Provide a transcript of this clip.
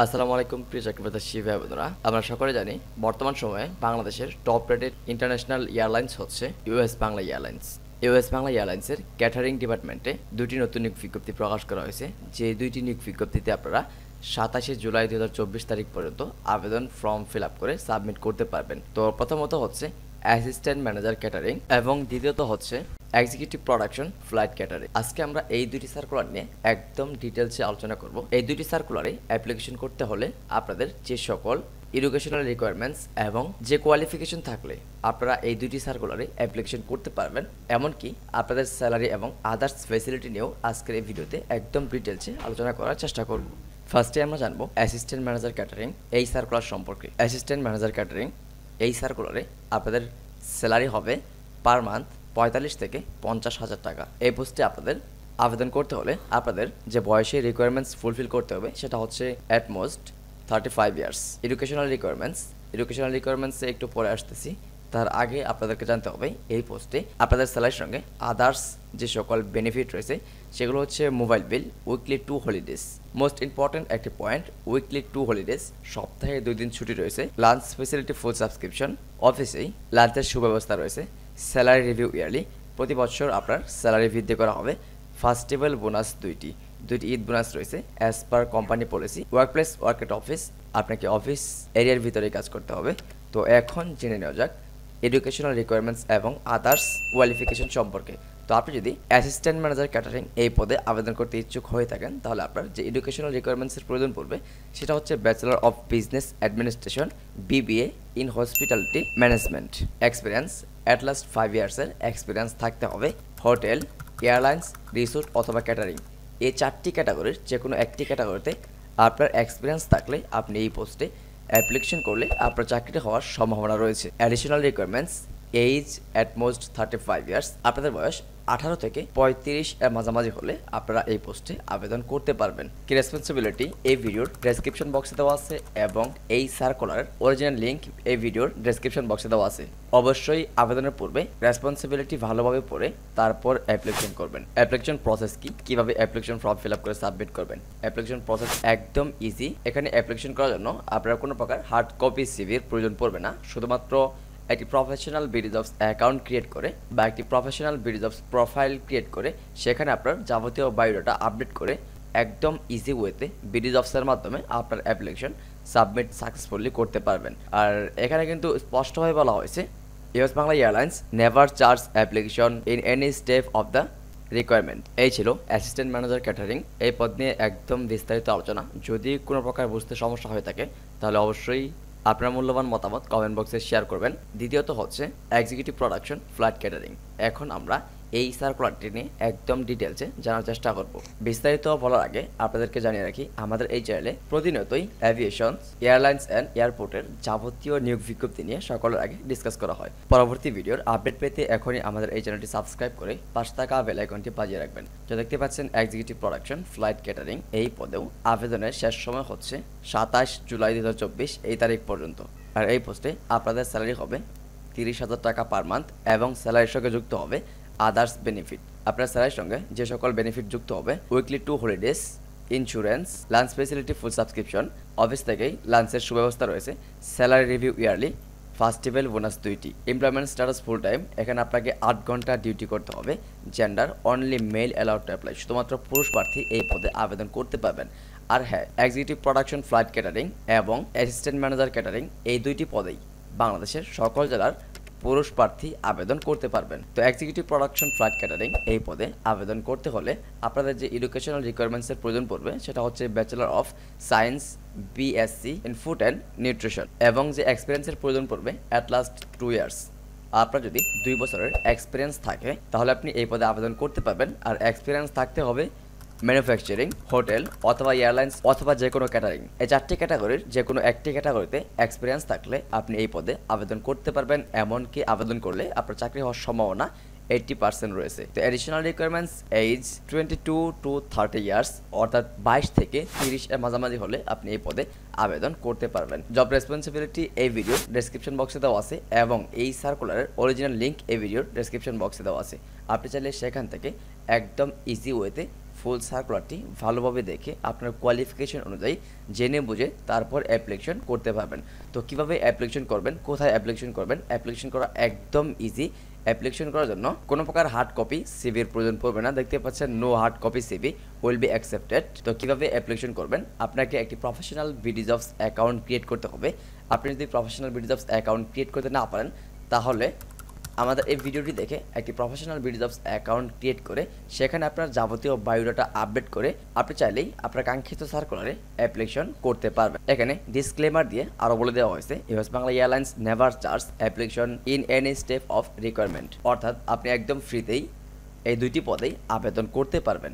আসসালামু আলাইকুম প্রিয় চাকরিপ্রত্যাশী ভাই বোনেরা, আমরা সকলে জানি বর্তমান সময়ে বাংলাদেশের টপ রেটেড ইন্টারন্যাশনাল এয়ারলাইন্স হচ্ছে US Bangla airlines. US Bangla এয়ারলাইন্সের ক্যাটারিং ডিপার্টমেন্টে দুটি নতুন নিয়োগ বিজ্ঞপ্তি প্রকাশ করা হয়েছে। যে দুইটি নিয়োগ বিজ্ঞপ্তিতে আপনারা 27শে জুলাই 2024 তারিখ পর্যন্ত আবেদন ফর্ম ফিল আপ করে সাবমিট করতে পারবেন। তো প্রথমত হচ্ছে অ্যাসিস্ট্যান্ট ম্যানেজার ক্যাটারিং এবং দ্বিতীয়ত হচ্ছে এক্সিকিউটিভ প্রোডাকশন ফ্লাইট ক্যাটারিং। আজকে আমরা এই দুটি সার্কুলার নিয়ে একদম ডিটেলসে আলোচনা করব। এই দুটি সার্কুলারে অ্যাপ্লিকেশন করতে হলে আপনাদের যে সকল এডুকেশনাল রিকোয়ারমেন্টস এবং যে কোয়ালিফিকেশন থাকলে আপনারা এই দুটি সার্কুলারে অ্যাপ্লিকেশন করতে পারবেন, এমনকি আপনাদের স্যালারি এবং আদার্স ফ্যাসিলিটি নিয়েও আজকের এই ভিডিওতে একদম ডিটেলসে আলোচনা করার চেষ্টা করব। ফার্স্টে আমরা জানবো অ্যাসিস্ট্যান্ট ম্যানেজার ক্যাটারিং এই সার্কুলার সম্পর্কে। অ্যাসিস্ট্যান্ট ম্যানেজার ক্যাটারিং এই সার্কুলারে আপনাদের স্যালারি হবে পার মান্থ 45 থেকে 50,000 টাকা। এই পোস্টে আপনাদের আবেদন করতে হলে আপনাদের যে বয়সের রিকোয়ারমেন্টস ফুলফিল করতে হবে সেটা হচ্ছে অ্যাট মোস্ট 35 ইয়ার্স। এডুকেশনাল রিকোয়ারমেন্টসে একটু পরে আসতেছি। তার আগে আপনাদেরকে জানতে হবে এই পোস্টে আপনাদের স্যালারির সঙ্গে আদার্স যে সকল বেনিফিট রয়েছে সেগুলো হচ্ছে mobile bill, weekly 2 holidays. Most important একটি পয়েন্ট, উইকলি 2 হলিডেজ, সপ্তাহে 2 দিন ছুটি রয়েছে, লাঞ্চ ফেসিলিটি ফুল সাবস্ক্রিপশন, অফিসেই লাঞ্চের সুব্যবস্থা রয়েছে, স্যালারি রিভিউ ইয়ারলি, প্রতি বছর আপনার স্যালারি বৃদ্ধি করা হবে, ফাস্টিভ্যাল বোনাস দুইটি ঈদ বোনাস রয়েছে as per company policy, workplace work at office, আপনাকে অফিস এরিয়ার ভিতরে কাজ করতে হবে। তো এখন জেনে নেওয়া যাক এডুকেশনাল রিকোয়ারমেন্টস এবং আদার্স কোয়ালিফিকেশন সম্পর্কে। তো আপনি যদি অ্যাসিস্ট্যান্ট ম্যানেজার ক্যাটারিং এই পদে আবেদন করতে ইচ্ছুক হয়ে থাকেন তাহলে আপনার যে এডুকেশনাল রিকোয়ারমেন্টসের প্রয়োজন পড়বে সেটা হচ্ছে bachelor of business administration, BBA in hospitality management, experience at least 5 ইয়ার্সের এক্সপিরিয়েন্স থাকতে হবে, হোটেল, এয়ারলাইন্স, রিসোর্ট অথবা ক্যাটারিং এই 4টি ক্যাটাগরির যে কোনো একটি ক্যাটাগরিতে আপনার এক্সপিরিয়েন্স থাকলে আপনি এই পোস্টে অ্যাপ্লিকেশন করলে আপনার চাকরিটি হওয়ার সম্ভাবনা রয়েছে। Additional requirements, age at most 35 years, আপনাদের বয়স 18 থেকে 35 এর মাঝামাঝি হলে আপনারা এই পোস্টে আবেদন করতে পারবেন। কি রেসপন্সিবিলিটি এই ভিডিওর ডেসক্রিপশন বক্সে দেওয়া আছে এবং এই সার্কুলারের অরিজিনাল লিঙ্ক এই ভিডিওর ডেসক্রিপশন বক্সে দেওয়া আছে। অবশ্যই আবেদনের পূর্বে রেসপন্সিবিলিটি ভালোভাবে পড়ে তারপর অ্যাপ্লিকেশন করবেন। অ্যাপ্লিকেশন প্রসেস কি, কিভাবে অ্যাপ্লিকেশন ফর্ম ফিল আপ করে সাবমিট করবেন। অ্যাপ্লিকেশন প্রসেস একদম ইজি। এখানে অ্যাপ্লিকেশন করার জন্য আপনার কোনো প্রকার হার্ড কপি সিভির প্রয়োজন পড়বে না। শুধুমাত্র একটি প্রফেশনাল বিডিজবস অ্যাকাউন্ট ক্রিয়েট করে বা একটি প্রফেশনাল বিডিজবস প্রোফাইল ক্রিয়েট করে সেখানে আপনার যাবতীয় বায়োডাটা আপডেট করে একদম ইজি ওয়েতে বিডিজবসের মাধ্যমে আপনার অ্যাপ্লিকেশন সাবমিট সাকসেসফুলি করতে পারবেন। আর এখানে কিন্তু স্পষ্টভাবে বলা হয়েছে US Bangla airlines never charge application in any step of the requirement. এই ছিল অ্যাসিস্ট্যান্ট ম্যানেজার ক্যাটারিং এই পদ নিয়ে একদম বিস্তারিত আলোচনা। যদি কোনো প্রকার বুঝতে সমস্যা হয়ে থাকে তাহলে অবশ্যই আপনার মূল্যবান মতামত কমেন্ট বক্সে শেয়ার করবেন। দ্বিতীয়ত হচ্ছে এক্সিকিউটিভ প্রোডাকশন ফ্লাইট ক্যাটারিং। এখন আমরা এই সার্কুলারটি নিয়ে একদম ডিটেলসে জানার চেষ্টা করব। বিস্তারিত বলার আগে আপনাদেরকে জানিয়ে রাখি আমাদের এই চ্যানেলে প্রতিনিয়তই অ্যাভিয়েশন, এয়ারলাইন্স অ্যান্ড এয়ারপোর্টের যাবতীয় নিয়োগ বিজ্ঞপ্তি নিয়ে সকলের আগে ডিসকাস করা হয়। পরবর্তী ভিডিওর আপডেট পেতে এখনই আমাদের এই চ্যানেলটি সাবস্ক্রাইব করে পাশে থাকা বেল আইকনটি বাজিয়ে রাখবেন। যা দেখতে পাচ্ছেন এক্সিকিউটিভ প্রোডাকশন ফ্লাইট ক্যাটারিং এই পদেও আবেদনের শেষ সময় হচ্ছে 27 জুলাই 2024 এই তারিখ পর্যন্ত। আর এই পোস্টে আপনাদের স্যালারি হবে 30,000 টাকা পার মান্থ এবং স্যালারির সঙ্গে যুক্ত হবে আদার্স বেনিফিট। আপনার স্যালারির সঙ্গে যে সকল বেনিফিট যুক্ত হবে weekly 2 holidays, insurance, lunch facility full subscription, office থেকেই লাঞ্চের সুব্যবস্থা রয়েছে, salary review yearly, festival bonus দুইটি, এমপ্লয়মেন্ট স্ট্যাটাস ফুল টাইম, এখানে আপনাকে 8 ঘন্টা ডিউটি করতে হবে, gender only male allowed to apply, শুধুমাত্র পুরুষ প্রার্থী এই পদে আবেদন করতে পারবেন। আর হ্যাঁ, এক্সিকিউটিভ প্রোডাকশন ফ্লাইট ক্যাটারিং এবং অ্যাসিস্ট্যান্ট ম্যানেজার ক্যাটারিং এই দুইটি পদেই বাংলাদেশের সকল জেলার পুরুষ প্রার্থী আবেদন করতে পারবেন। তো এক্সিকিউটিভ প্রোডাকশন ফ্লাইট ক্যাটারিং এই পদে আবেদন করতে হলে আপনাদের যে এডুকেশনাল রিকোয়ারমেন্টসের প্রয়োজন পড়বে সেটা হচ্ছে bachelor of science, BSc in food and nutrition এবং যে এক্সপিরিয়েন্সের প্রয়োজন পড়বে অ্যাট লাস্ট 2 ইয়ার্স। আপনার যদি 2 বছরের এক্সপিরিয়েন্স থাকে তাহলে আপনি এই পদে আবেদন করতে পারবেন। আর এক্সপিরিয়েন্স থাকতে হবে ম্যানুফ্যাকচারিং, হোটেল অথবা এয়ারলাইন্স অথবা যে কোনো ক্যাটারিং এই 4টি ক্যাটাগরির যে কোনো একটি ক্যাটাগরিতে এক্সপিরিয়েন্স থাকলে আপনি এই পদে আবেদন করতে পারবেন। এমনকি আবেদন করলে আপনার চাকরি হওয়ার সম্ভাবনা 80% রয়েছে। তো additional requirements, age 22 to 30 years অর্থাৎ 22 থেকে 30 এর মাঝামাঝি হলে আপনি এই পদে আবেদন করতে পারবেন। জব রেসপন্সিবিলিটি এই ভিডিওর ডেসক্রিপশন বক্সে দেওয়া আছে এবং এই সার্কুলারের অরিজিনাল লিঙ্ক এই ভিডিওর ডেসক্রিপশন বক্সে দেওয়া আছে। আপনি চাইলে সেখান থেকে একদম ইজি ওয়েতে ফুল সার্কুলারটি ভালোভাবে দেখে আপনার কোয়ালিফিকেশন অনুযায়ী জেনে বুঝে তারপর অ্যাপ্লিকেশন করতে পারবেন। তো কিভাবে অ্যাপ্লিকেশন করবেন, কোথায় অ্যাপ্লিকেশন করবেন, অ্যাপ্লিকেশন করা একদম ইজি। অ্যাপ্লিকেশন করার জন্য কোনো প্রকার হার্ড কপি সিভির প্রয়োজন পড়বে না। দেখতে পাচ্ছেন no hard copy CV will be accepted. তো কিভাবে অ্যাপ্লিকেশন করবেন, আপনাকে একটি প্রফেশনাল বিডিজবস অ্যাকাউন্ট ক্রিয়েট করতে হবে। আপনি যদি প্রফেশনাল বিডিজবস অ্যাকাউন্ট ক্রিয়েট করতে না পারেন, তাহলে আমাদের এই ভিডিওটি দেখে একটি প্রফেশনাল বিডিজবস অ্যাকাউন্ট ক্রিয়েট করে সেখানে আপনার যাবতীয় বায়োডাটা আপডেট করে আপনি চাইলেই আপনার কাঙ্ক্ষিত সার্কুলারে অ্যাপ্লিকেশন করতে পারবেন। এখানে ডিসক্লেমার দিয়ে আরও বলে দেওয়া হয়েছে, US Bangla airlines never charge application in any step of requirement. অর্থাৎ আপনি একদম ফ্রিতেই এই দুইটি পদেই আবেদন করতে পারবেন।